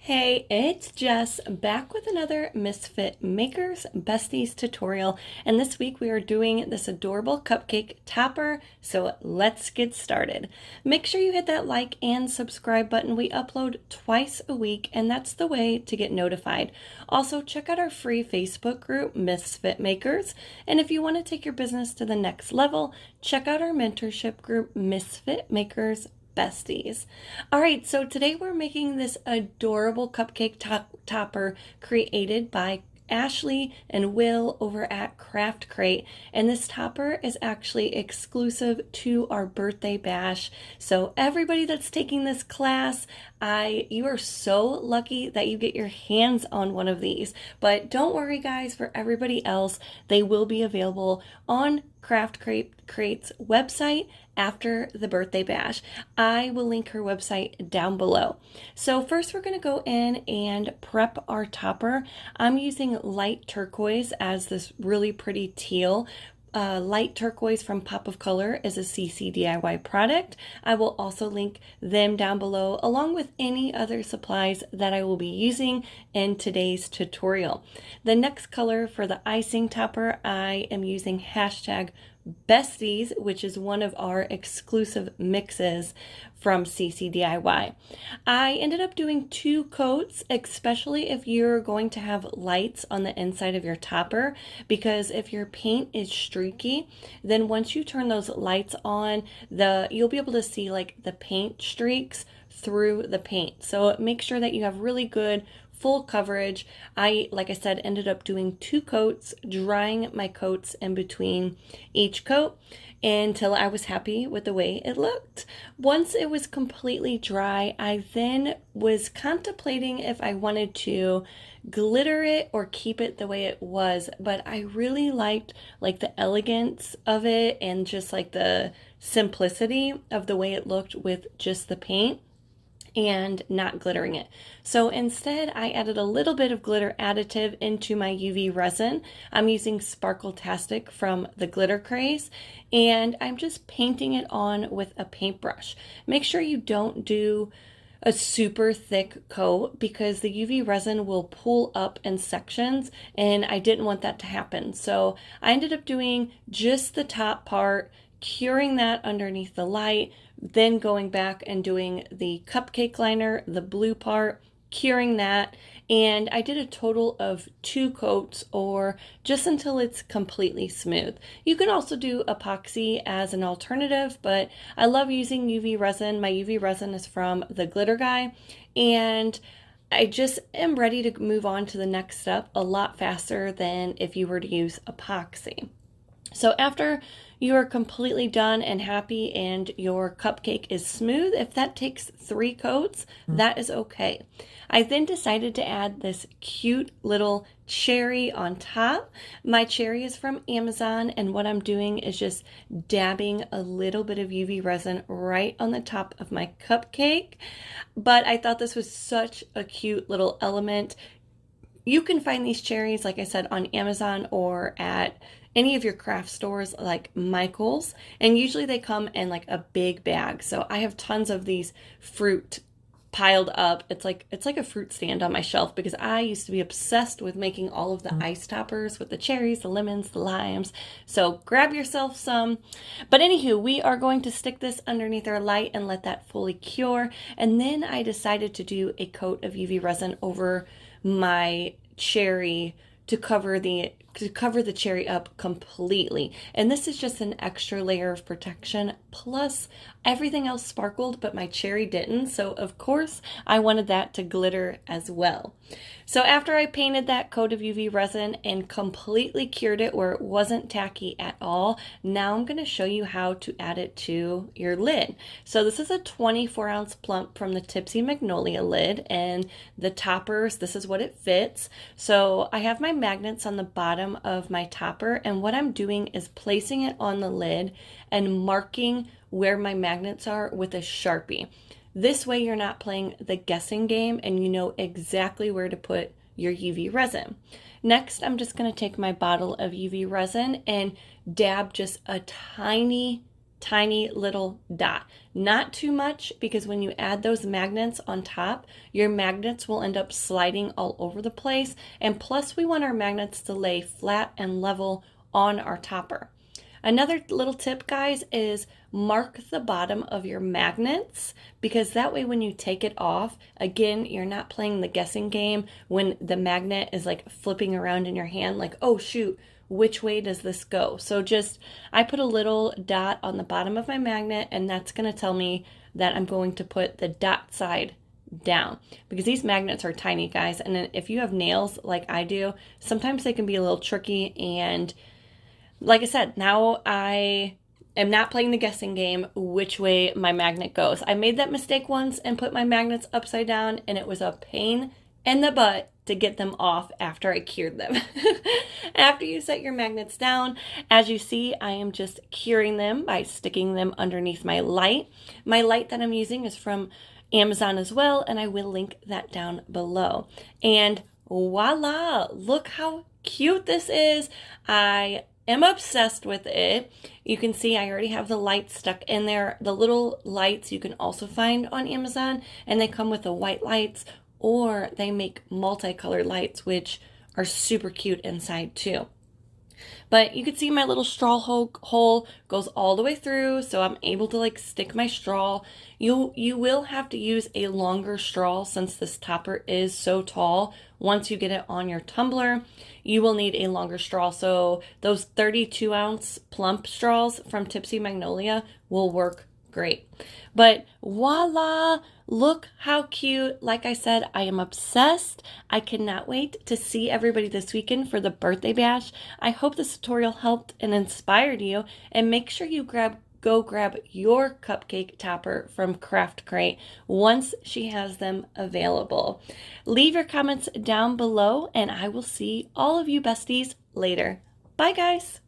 Hey, it's Jess back with another Misfit Makers Besties tutorial, and this week we are doing this adorable cupcake topper, so let's get started. Make sure you hit that like and subscribe button. We upload twice a week, and that's the way to get notified. Also, check out our free Facebook group, Misfit Makers, and if you want to take your business to the next level, check out our mentorship group, Misfit Makers Besties. All right, so today we're making this adorable cupcake topper created by Ashley and Will over at Craft Crate, and this topper is actually exclusive to our birthday bash. So everybody that's taking this class, you are so lucky that you get your hands on one of these. But don't worry guys, for everybody else, they will be available on Craft Crate's website after the birthday bash. I will link her website down below. So first we're going to go in and prep our topper. I'm using light turquoise as this really pretty teal. Light turquoise from Pop of Color is a CC DIY product. I will also link them down below along with any other supplies that I will be using in today's tutorial. The next color for the icing topper, I am using hashtag Besties, which is one of our exclusive mixes from CC DIY. I ended up doing 2 coats, especially if you're going to have lights on the inside of your topper, because if your paint is streaky, then once you turn those lights on, you'll be able to see like the paint streaks through the paint. So make sure that you have really good full coverage. Like I said, ended up doing 2 coats, drying my coats in between each coat until I was happy with the way it looked. Once it was completely dry, I then was contemplating if I wanted to glitter it or keep it the way it was, but I really liked like the elegance of it and just like the simplicity of the way it looked with just the paint and not glittering it. So instead I added a little bit of glitter additive into my UV resin. I'm using Sparkle-tastic from the Glitter Craze, and I'm just painting it on with a paintbrush. Make sure you don't do a super thick coat because the UV resin will pull up in sections, and I didn't want that to happen. So I ended up doing just the top part, curing that underneath the light, then going back and doing the cupcake liner, the blue part, curing that, and I did a total of 2 coats, or just until it's completely smooth. You can also do epoxy as an alternative, but I love using UV resin. My UV resin is from the Glitter Guy, and I just am ready to move on to the next step a lot faster than if you were to use epoxy. So after you are completely done and happy and your cupcake is smooth, if that takes 3 coats, that is okay. I then decided to add this cute little cherry on top. My cherry is from Amazon, and what I'm doing is just dabbing a little bit of UV resin right on the top of my cupcake. But I thought this was such a cute little element. You can find these cherries, like I said, on Amazon or at any of your craft stores like Michael's, and usually they come in like a big bag. So I have tons of these fruit piled up. It's like a fruit stand on my shelf because I used to be obsessed with making all of the ice toppers with the cherries, the lemons, the limes. So grab yourself some. But anywho, we are going to stick this underneath our light and let that fully cure. And then I decided to do a coat of UV resin over my cherry to cover the cherry up completely. And this is just an extra layer of protection, plus everything else sparkled but my cherry didn't, so of course I wanted that to glitter as well. So after I painted that coat of UV resin and completely cured it where it wasn't tacky at all, now I'm going to show you how to add it to your lid. So this is a 24-ounce plump from the Tipsy Magnolia lid, and the toppers, this is what it fits. So I have my magnets on the bottom of my topper, and what I'm doing is placing it on the lid and marking where my magnets are with a Sharpie. This way you're not playing the guessing game and you know exactly where to put your UV resin. Next, I'm just going to take my bottle of UV resin and dab just a tiny tiny little dot. Not too much, because when you add those magnets on top, your magnets will end up sliding all over the place. And plus, we want our magnets to lay flat and level on our topper. Another little tip, guys, is mark the bottom of your magnets, because that way when you take it off, again, you're not playing the guessing game when the magnet is like flipping around in your hand, like, oh shoot, which way does this go? So I put a little dot on the bottom of my magnet, and that's going to tell me that I'm going to put the dot side down, because these magnets are tiny, guys. And if you have nails like I do, sometimes they can be a little tricky. And like I said, now I am not playing the guessing game which way my magnet goes. I made that mistake once and put my magnets upside down, and it was a pain in the butt to get them off after I cured them. After you set your magnets down, as you see, I am just curing them by sticking them underneath my light. My light that I'm using is from Amazon as well, and I will link that down below. And voila, look how cute this is. I am obsessed with it. You can see I already have the lights stuck in there. The little lights you can also find on Amazon, and they come with the white lights, or they make multicolored lights, which are super cute inside too. But you can see my little straw hole goes all the way through, so I'm able to like stick my straw. You will have to use a longer straw, since this topper is so tall. Once you get it on your tumbler, you will need a longer straw. So those 32-ounce plump straws from Tipsy Magnolia will work great. But voila, look how cute. Like I said, I am obsessed. I cannot wait to see everybody this weekend for the birthday bash. I hope this tutorial helped and inspired you, and make sure you go grab your cupcake topper from Craft Crate once she has them available. Leave your comments down below, and I will see all of you besties later. Bye, guys.